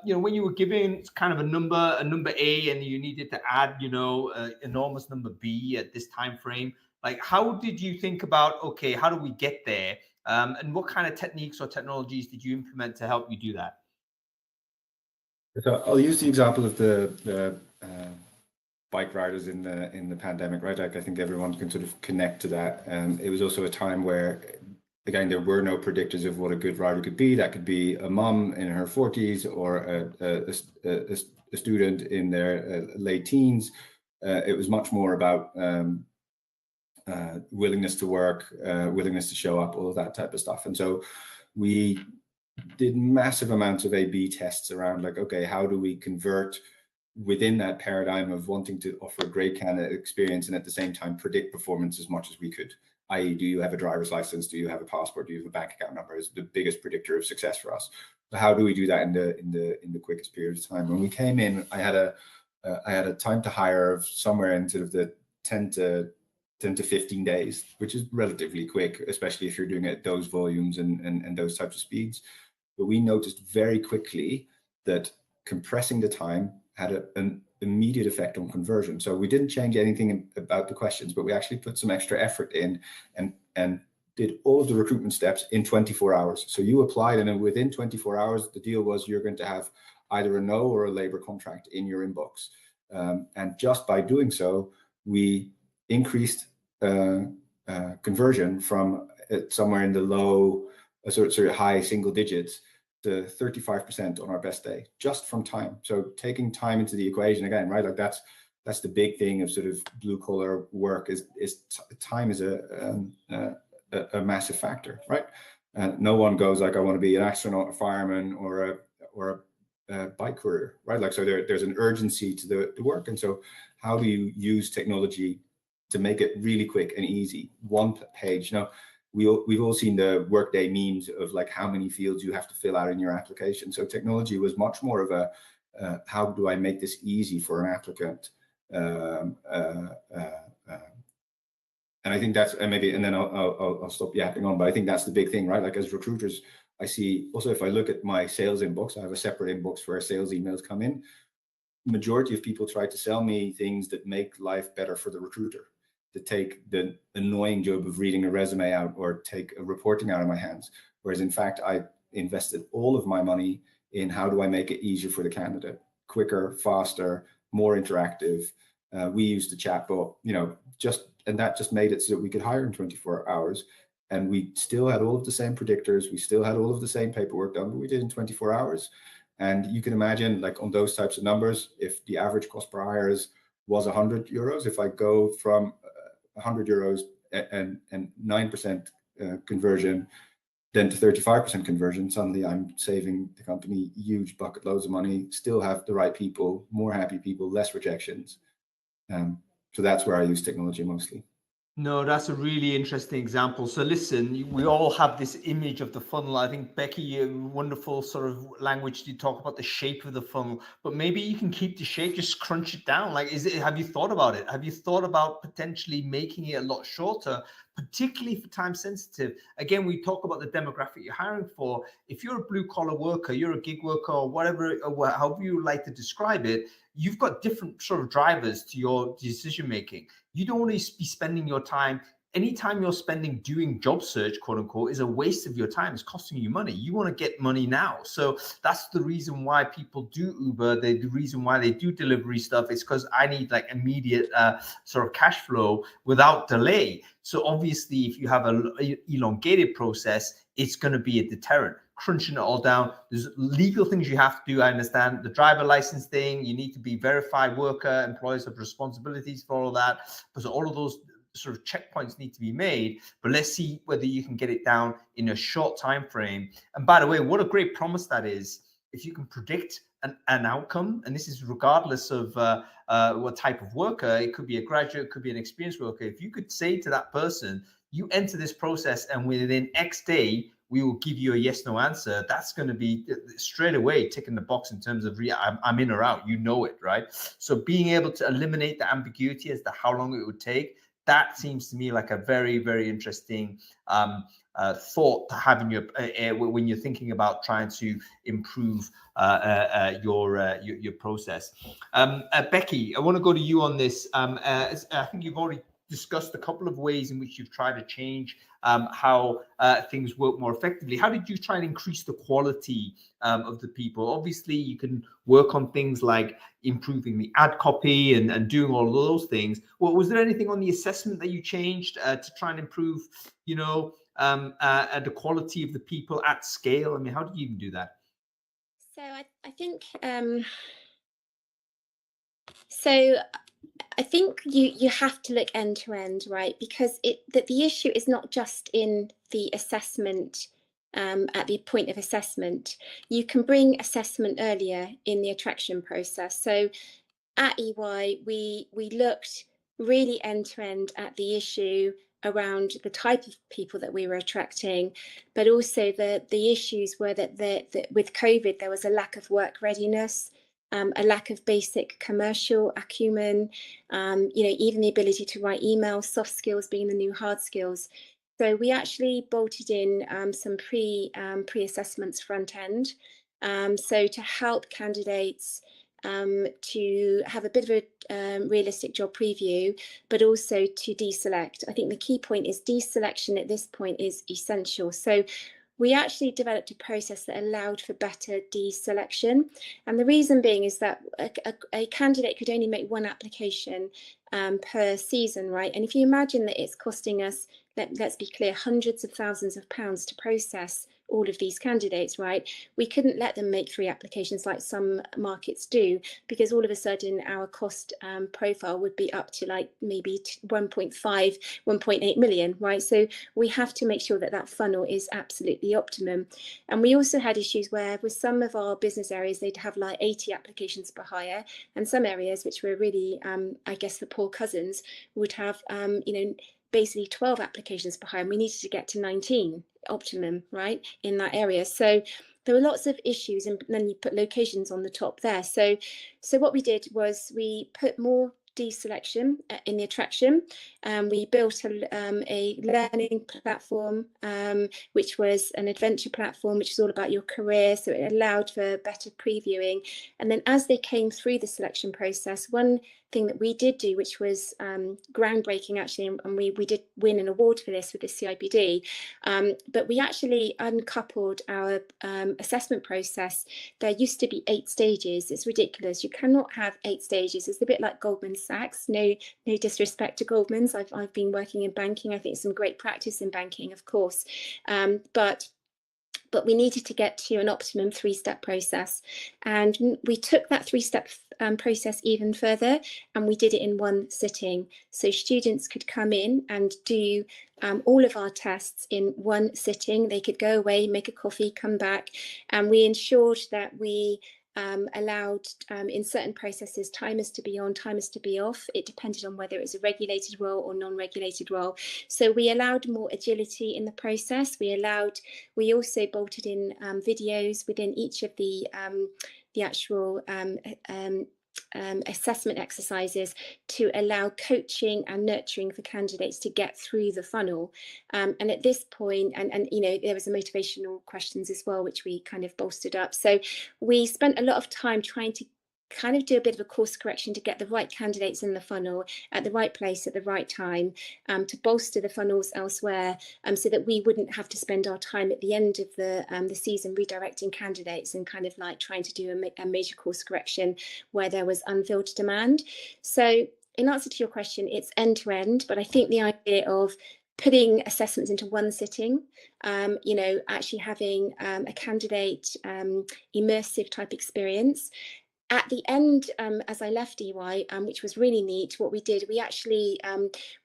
when you were given kind of a number A, and you needed to add, enormous number B at this time frame, like how did you think about, okay, how do we get there? And what kind of techniques or technologies did you implement to help you do that? So I'll use the example of the bike riders in the pandemic, right? Like I think everyone can sort of connect to that. And it was also a time where, again, there were no predictors of what a good rider could be. That could be a mom in her 40s or a student in their late teens. It was much more about willingness to work, willingness to show up, all of that type of stuff. And so we did massive amounts of A/B tests around like, okay, how do we convert within that paradigm of wanting to offer a great candidate experience and at the same time predict performance as much as we could, i.e. do you have a driver's license, do you have a passport, do you have a bank account number, is the biggest predictor of success for us. So how do we do that in the quickest period of time? When we came in, I had a time to hire of somewhere in sort of the 10 to 15 days, which is relatively quick, especially if you're doing it at those volumes and those types of speeds. But we noticed very quickly that compressing the time had an immediate effect on conversion. So we didn't change anything about the questions, but we actually put some extra effort in and did all of the recruitment steps in 24 hours. So you applied, and then within 24 hours, the deal was you're going to have either a no or a labor contract in your inbox. And just by doing so, we increased conversion from somewhere in the low, sort of high single digits to 35% on our best day, just from time. So taking time into the equation again, right? Like that's the big thing of sort of blue collar work is time is a massive factor, right? And no one goes like, I want to be an astronaut, a fireman, or a bike courier, right? Like, so there's an urgency to the work. And so how do you use technology to make it really quick and easy? One page. Now, we've all seen the Workday memes of like how many fields you have to fill out in your application. So technology was much more of a how do I make this easy for an applicant? And I think that's, and then I'll stop yapping on, but I think that's the big thing, right? Like as recruiters, I see also, if I look at my sales inbox, I have a separate inbox where sales emails come in. Majority of people try to sell me things that make life better for the recruiter, to take the annoying job of reading a resume out or take a reporting out of my hands. Whereas in fact, I invested all of my money in how do I make it easier for the candidate, quicker, faster, more interactive. We used the chatbot, and that just made it so that we could hire in 24 hours. And we still had all of the same predictors. We still had all of the same paperwork done, but we did in 24 hours. And you can imagine, like on those types of numbers, if the average cost per hire was 100 euros, if I go from 100 euros and 9% conversion, then to 35% conversion, suddenly I'm saving the company huge bucket loads of money, still have the right people, more happy people, less rejections. So that's where I use technology mostly. No, that's a really interesting example. So listen, we all have this image of the funnel. I think, Becky, a wonderful sort of language to talk about the shape of the funnel, but maybe you can keep the shape, just crunch it down. Like, have you thought about it? Have you thought about potentially making it a lot shorter, particularly for time sensitive? Again, we talk about the demographic you're hiring for. If you're a blue collar worker, you're a gig worker, or whatever, or however you like to describe it, you've got different sort of drivers to your decision making. You don't want to be spending your time, anytime you're spending doing job search, quote unquote, is a waste of your time. It's costing you money. You want to get money now. So that's the reason why people do Uber. The reason why they do delivery stuff is because I need like immediate sort of cash flow without delay. So obviously, if you have an elongated process, it's going to be a deterrent. Crunching it all down. There's legal things you have to do. I understand the driver license thing. You need to be verified worker. Employers have responsibilities for all that. Because all of those sort of checkpoints need to be made. But let's see whether you can get it down in a short time frame. And by the way, what a great promise that is. If you can predict an outcome, and this is regardless of what type of worker, it could be a graduate, it could be an experienced worker. If you could say to that person, you enter this process and within X day, we will give you a yes, no answer. That's going to be straight away ticking the box in terms of I'm in or out, it, right? So being able to eliminate the ambiguity as to how long it would take, that seems to me like a very, very interesting thought to have in your when you're thinking about trying to improve your process. Becky, I want to go to you on this. I think you've already discussed a couple of ways in which you've tried to change how things work more effectively. How did you try and increase the quality of the people? Obviously, you can work on things like improving the ad copy and doing all of those things. Well, was there anything on the assessment that you changed to try and improve, you know, the quality of the people at scale? I mean, how did you even do that? So I think so. I think you have to look end to end, right? Because the issue is not just in the assessment at the point of assessment. You can bring assessment earlier in the attraction process. So at EY, we looked really end to end at the issue around the type of people that we were attracting, but also the issues were that with COVID there was a lack of work readiness. A lack of basic commercial acumen, even the ability to write emails, soft skills being the new hard skills. So we actually bolted in some pre-assessments front end, so to help candidates to have a bit of a realistic job preview, but also to deselect. I think the key point is deselection at this point is essential. So we actually developed a process that allowed for better deselection. And the reason being is that a candidate could only make one application per season, right? And if you imagine that it's costing us, let's be clear, hundreds of thousands of pounds to process all of these candidates, right? We couldn't let them make 3 applications like some markets do, because all of a sudden our cost profile would be up to like maybe 1.5, 1.8 million, right? So we have to make sure that that funnel is absolutely optimum. And we also had issues where with some of our business areas, they'd have like 80 applications per hire, and some areas which were really, I guess, the poor cousins would have, basically 12 applications per hire, and we needed to get to 19 optimum, right, in that area. So there were lots of issues, and then you put locations on the top there. So what we did was we put more deselection in the attraction. We built a learning platform, which was an adventure platform, which is all about your career. So it allowed for better previewing. And then as they came through the selection process, one thing that we did do, which was groundbreaking actually, and we did win an award for this with the CIPD, but we actually uncoupled our assessment process. There used to be 8 stages. It's ridiculous. You cannot have 8 stages. It's a bit like Goldman Sachs. No disrespect to Goldman's. I've been working in banking. I think it's some great practice in banking, of course, but we needed to get to an optimum 3-step process. And we took that 3-step process even further, and we did it in one sitting. So students could come in and do all of our tests in one sitting. They could go away, make a coffee, come back, and we ensured that we allowed in certain processes timers to be on, timers to be off. It depended on whether it was a regulated role or non-regulated role. So we allowed more agility in the process. We also bolted in videos within each of the actual assessment exercises to allow coaching and nurturing for candidates to get through the funnel. And at this point, and there was a motivational questions as well, which we kind of bolstered up. So we spent a lot of time trying to kind of do a bit of a course correction to get the right candidates in the funnel at the right place at the right time, to bolster the funnels elsewhere, so that we wouldn't have to spend our time at the end of the season redirecting candidates and kind of like trying to do a major course correction where there was unfilled demand. So in answer to your question, it's end to end, but I think the idea of putting assessments into one sitting, actually having a candidate immersive type experience. At the end, as I left EY, which was really neat, what we did, we actually,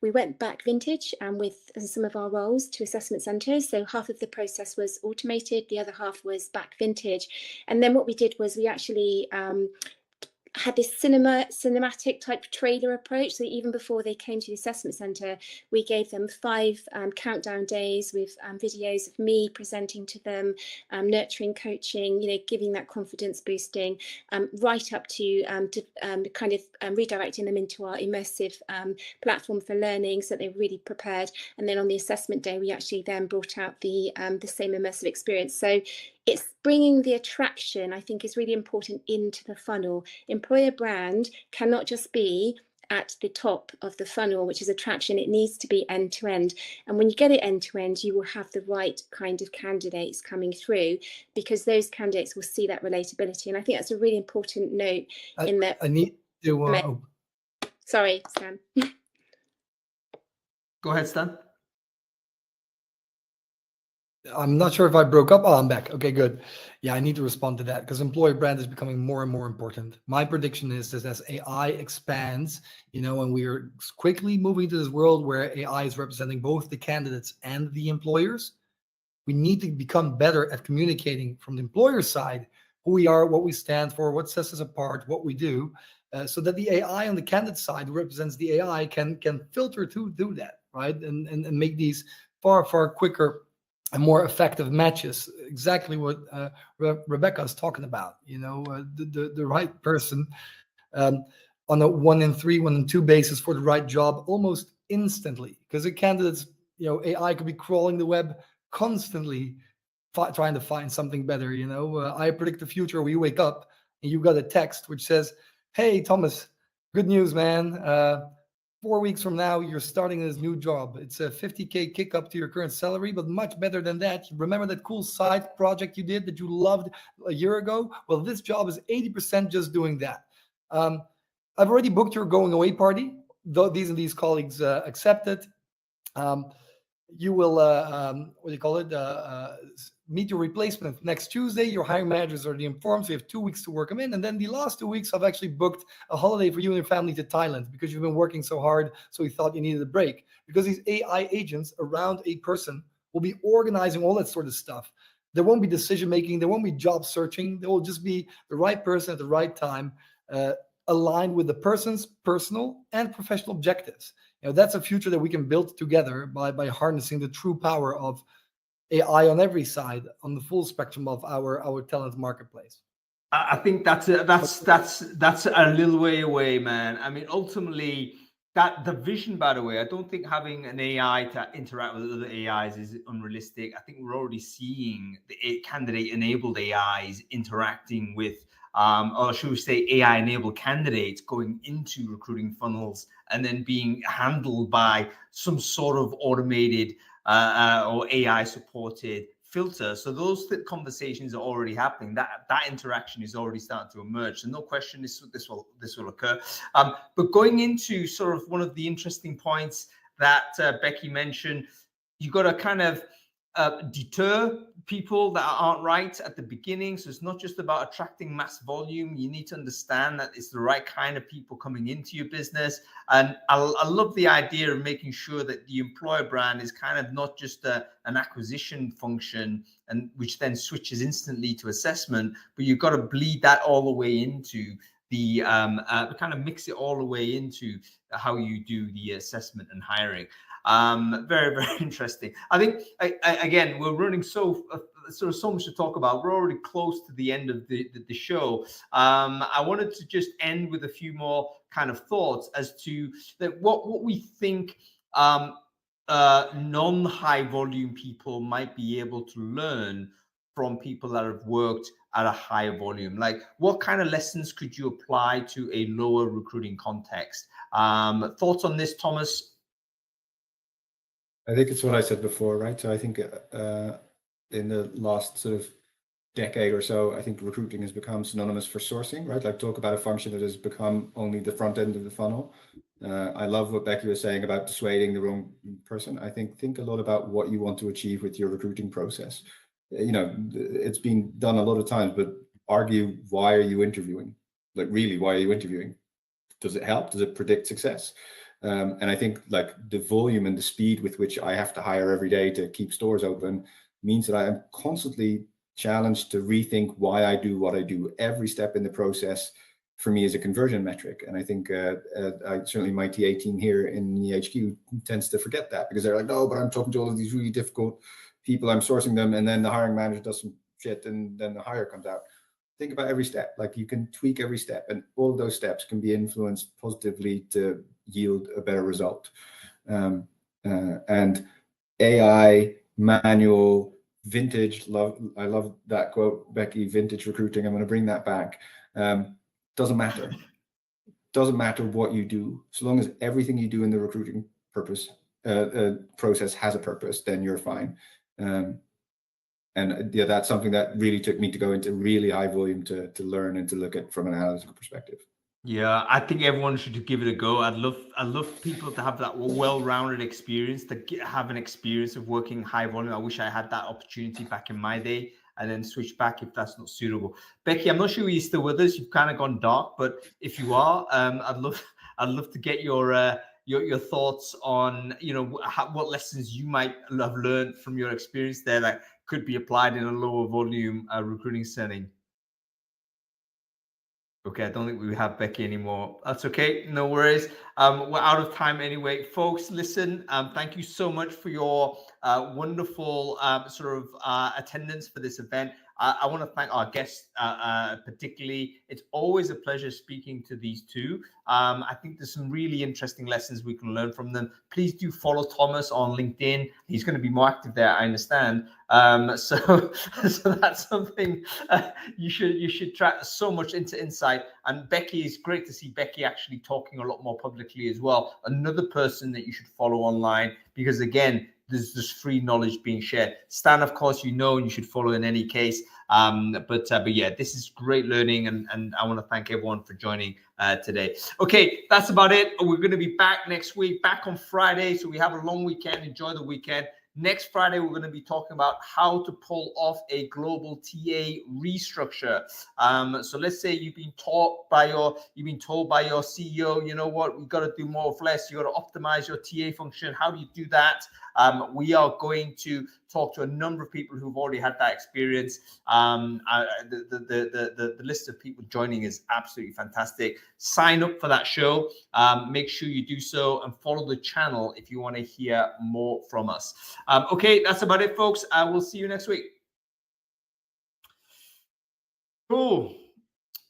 we went back vintage with some of our roles to assessment centres. So half of the process was automated, the other half was back vintage. And then what we did was we actually had this cinematic type trailer approach. So even before they came to the assessment centre, we gave them 5 countdown days with videos of me presenting to them, nurturing, coaching, giving that confidence boosting, right up to kind of redirecting them into our immersive platform for learning, so they were really prepared. And then on the assessment day, we actually then brought out the same immersive experience. So it's bringing the attraction, I think, is really important into the funnel. Employer brand cannot just be at the top of the funnel, which is attraction. It needs to be end to end. And when you get it end to end, you will have the right kind of candidates coming through, because those candidates will see that relatability. And I think that's a really important note in that. I need to. Sorry, Stan. Go ahead, Stan. I'm not sure if I broke up. Oh, I'm back. Okay, good. Yeah, I need to respond to that because employer brand is becoming more and more important. My prediction is that as AI expands, and we are quickly moving to this world where AI is representing both the candidates and the employers, we need to become better at communicating from the employer side who we are, what we stand for, what sets us apart, what we do, so that the AI on the candidate side who represents the AI can filter to do that, right? And make these far, far quicker and more effective matches. Exactly what Rebecca is talking about. The right person on a 1 in 3, 1 in 2 basis for the right job almost instantly. Because the candidates, AI could be crawling the web constantly, trying to find something better. I predict the future where you wake up and you got a text which says, "Hey Thomas, good news, man. 4 weeks from now, you're starting this new job. It's a 50K kick up to your current salary, but much better than that. Remember that cool side project you did that you loved a year ago? Well, this job is 80% just doing that. I've already booked your going away party. Though these and these colleagues accepted. You will, meet your replacement next Tuesday. Your hiring managers are already informed, so you have 2 weeks to work them in. And then the last 2 weeks, I've actually booked a holiday for you and your family to Thailand because you've been working so hard, so we thought you needed a break." Because these AI agents around a person will be organizing all that sort of stuff. There won't be decision-making. There won't be job searching. There will just be the right person at the right time, aligned with the person's personal and professional objectives. That's a future that we can build together by harnessing the true power of AI on every side, on the full spectrum of our talent marketplace. I think that's a little way away, man. I mean, ultimately, the vision, by the way, I don't think having an AI to interact with other AIs is unrealistic. I think we're already seeing the candidate-enabled AIs interacting with, or should we say, AI-enabled candidates going into recruiting funnels and then being handled by some sort of automated or AI-supported filter. So those conversations are already happening. That interaction is already starting to emerge. So no question, this will occur. But going into sort of one of the interesting points that Becky mentioned, you got to kind of deter people that aren't right at the beginning. So it's not just about attracting mass volume. You need to understand that it's the right kind of people coming into your business. And I love the idea of making sure that the employer brand is kind of not just an acquisition function, and which then switches instantly to assessment, but you've got to bleed that all the way into the kind of mix it all the way into how you do the assessment and hiring. Very, very interesting. I think, again, we're running so much to talk about. We're already close to the end of the show. I wanted to just end with a few more kind of thoughts as to what we think non-high volume people might be able to learn from people that have worked at a higher volume. Like, what kind of lessons could you apply to a lower recruiting context? Thoughts on this, Thomas? I think it's what I said before, right? So I think in the last sort of decade or so, I think recruiting has become synonymous for sourcing, right? Like, talk about a function that has become only the front end of the funnel. I love what Becky was saying about dissuading the wrong person. I think a lot about what you want to achieve with your recruiting process. It's been done a lot of times, but argue, why are you interviewing? Like, really, why are you interviewing? Does it help? Does it predict success? And I think, like, the volume and the speed with which I have to hire every day to keep stores open means that I am constantly challenged to rethink why I do what I do. Every step in the process for me is a conversion metric. And I think certainly my TA team here in the HQ tends to forget that, because they're like, no, but I'm talking to all of these really difficult people, I'm sourcing them, and then the hiring manager does some shit and then the hire comes out. Think about every step. Like, you can tweak every step, and all of those steps can be influenced positively to yield a better result. And AI, manual, vintage, I love that quote, Becky, vintage recruiting. I'm going to bring that back. Doesn't matter. doesn't matter what you do, so long as everything you do in the recruiting process has a purpose, then you're fine. And yeah, that's something that really took me to go into really high volume to learn and to look at from an analytical perspective. Yeah, I think everyone should give it a go. I love people to have that well-rounded experience, to have an experience of working high volume. I wish I had that opportunity back in my day, and then switch back if that's not suitable. Becky, I'm not sure you're still with us. You've kind of gone dark, but if you are, I'd love to get your thoughts on, you know, what lessons you might have learned from your experience there that could be applied in a lower volume recruiting setting. Okay, I don't think we have Becky anymore. That's okay, no worries. We're out of time anyway. Folks, listen, thank you so much for your wonderful attendance for this event. I want to thank our guests particularly. It's always a pleasure speaking to these two. I think there's some really interesting lessons we can learn from them. Please do follow Thomas on LinkedIn. He's going to be more active there, I understand. So that's something you should track. So much insight. And Becky, is great to see Becky actually talking a lot more publicly as well. Another person that you should follow online, because again, there's this free knowledge being shared. Stan, of course, you know, and you should follow in any case. But yeah, this is great learning, and I want to thank everyone for joining today. Okay, that's about it. We're going to be back next week, back on Friday. So we have a long weekend. Enjoy the weekend. Next Friday, we're going to be talking about how to pull off a global TA restructure. So let's say you've been told by your CEO, you know what, we've got to do more of less. You got to optimize your TA function. How do you do that? We are going to talk to a number of people who've already had that experience. The list of people joining is absolutely fantastic. Sign up for that show. Make sure you do so and follow the channel if you want to hear more from us. Okay, that's about it, folks. We'll see you next week. Cool.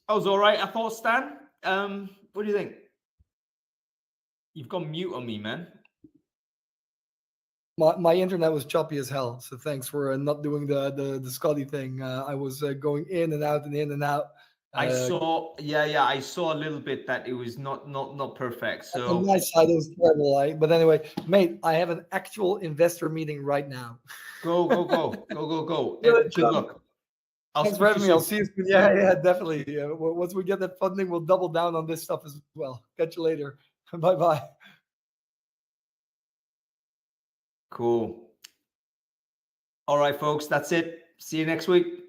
That was all right, I thought, Stan. What do you think? You've gone mute on me, man. My internet was choppy as hell, so thanks for not doing the Scotty thing. I was going in and out and in and out. I saw a little bit that it was not perfect. So on my side, it was terrible. But anyway, mate, I have an actual investor meeting right now. Go. Good luck. Thanks for having me. I'll see you soon. Yeah, definitely. Once we get that funding, we'll double down on this stuff as well. Catch you later. Bye. Cool. All right, folks, that's it. See you next week.